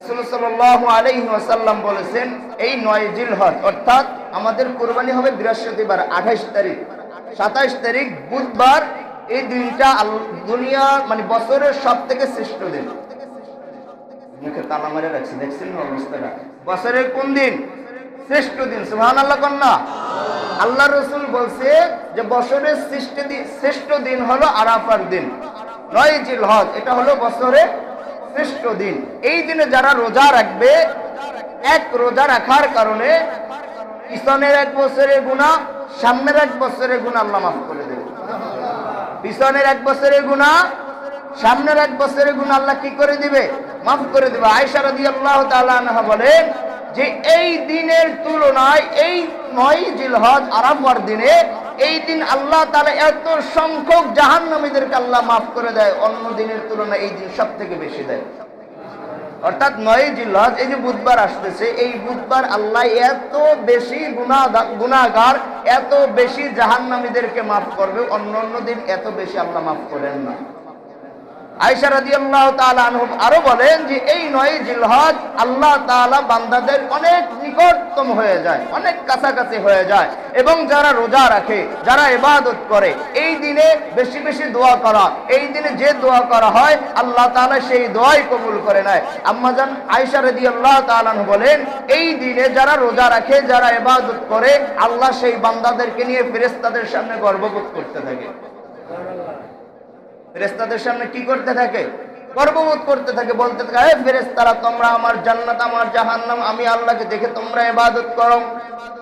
রাসূল সাল্লাল্লাহু আলাইহি ওয়াসাল্লাম বলেছেন, এই 9 জিলহজ অর্থাৎ আমাদের কুরবানি হবে বৃহস্পতিবার 28 তারিখ, 27 তারিখ বুধবার। এই দিনটা দুনিয়ার মানে বছরের সবথেকে শ্রেষ্ঠ দিন। মুখে তালা মেরে রাখছি, দেখছেন না অবস্থাটা? বছরের কোন দিন শ্রেষ্ঠ দিন? সুবহানাল্লাহ কন্যা। আল্লাহ রাসূল বলছে যে বছরের শ্রেষ্ঠ দিন হলো আরাফার দিন, 9 জিলহজ। এটা হলো বছরের শ্রেষ্ঠ দিন। এই দিনে যারা রোজা রাখবে, এক রোজা রাখার কারণে পিছনের 1 বছরের গুনাহ, সামনের 1 বছরের গুনাহ আল্লাহ মাফ করে দেবে। পিছনের 1 বছরের গুনাহ, সামনের 1 বছরের গুনাহ আল্লাহ কি করে দিবে? মাফ করে দিবে। আয়েশা রাদিয়াল্লাহু তাআলা আনহা বলেন যে এই দিনের তুলনায় এই 9 জিলহজ আরাফার দিনে, এই দিন আল্লাহ তাআলা এত সংখ্যক জাহান্নামীদেরকে আল্লাহ মাফ করে দেয়, অন্য দিনের তুলনায় এই দিন সবথেকে বেশি দেয়। অর্থাৎ 9 জিলহজ, এই যে বুধবার আসতেছে, এই বুধবার আল্লাহ এত বেশি গুনাহগার, এত বেশি জাহান্নামীদেরকে মাফ করবে, অন্য দিন এত বেশি আল্লাহ মাফ করেন না। আয়েশা রাদিয়াল্লাহু তাআলা আনহা আরো বলেন যে এই 9 জিলহজ আল্লাহ তাআলা বান্দাদের অনেক নিকটতম হয়ে যায়, অনেক কাছাকাছি হয়ে যায়। এবং যারা রোজা রাখে, যারা ইবাদত করে, এই দিনে বেশি বেশি দোয়া করা, এই দিনে যে দোয়া করা হয় আল্লাহ তাআলা সেই দোয়াই কবুল করে নেয়। আম্মাজান আয়েশা রাদিয়াল্লাহু তাআলা আনহা বলেন, এই দিনে যারা রোজা রাখে, যারা ইবাদত করে, আল্লাহ সেই বান্দাদেরকে নিয়ে ফেরেশতাদের সামনে গর্ববোধ করতে থাকে। ফেরেশতাদের সামনে কি করতে থাকে? গর্ববোধ করতে থাকে, বলতে থাকে, হে ফেরেশতারা, তোমরা আমার জান্নাত, আমার জাহান্নাম, আমি আল্লাহকে দেখে তোমরা ইবাদত করো,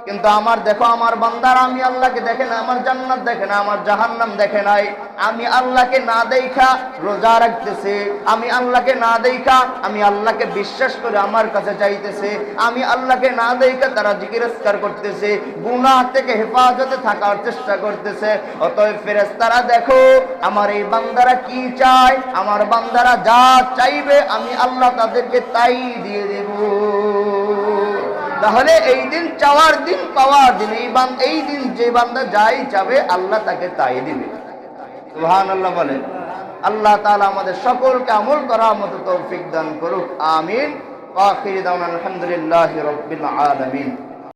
কিন্তু আমার দেখো আমার বান্দারা আমি আল্লাহকে দেখে না, আমার জান্নাত দেখে না, আমার জাহান্নাম দেখে নাই। আমি আল্লাহকে না দেখা রোজা রাখতেছে, আমি আল্লাহকে না দেখা, আমি আল্লাহকে বিশ্বাস করে আমার কাছে চাইতেছে, আমি আল্লাহকে না দেখা তারা জিকির আজকার করতেছে, গুনাহ থেকে হেফাজতে থাকার চেষ্টা করতেছে। অতএব ফেরেশতারা দেখো আমার এই বান্দারা কি চায়, আমার বান্দারা যা চাইবে আমি আল্লাহ তাদেরকে তাই দিয়ে দেব। তাহলে এই দিন চাওয়ার দিন, পাওয়ার দিন। এই দিন যে বান্দা যাই চাবে আল্লাহ তাকে তাই দিবে। সুবহানাল্লাহ বলেন। আল্লাহ তাআলা আমাদের সকলকে আমল করার মতো তৌফিক দান করুক, আমিন। ওয়া আখিরু দাওয়ানা আলহামদুলিল্লাহি রাব্বিল আলামিন।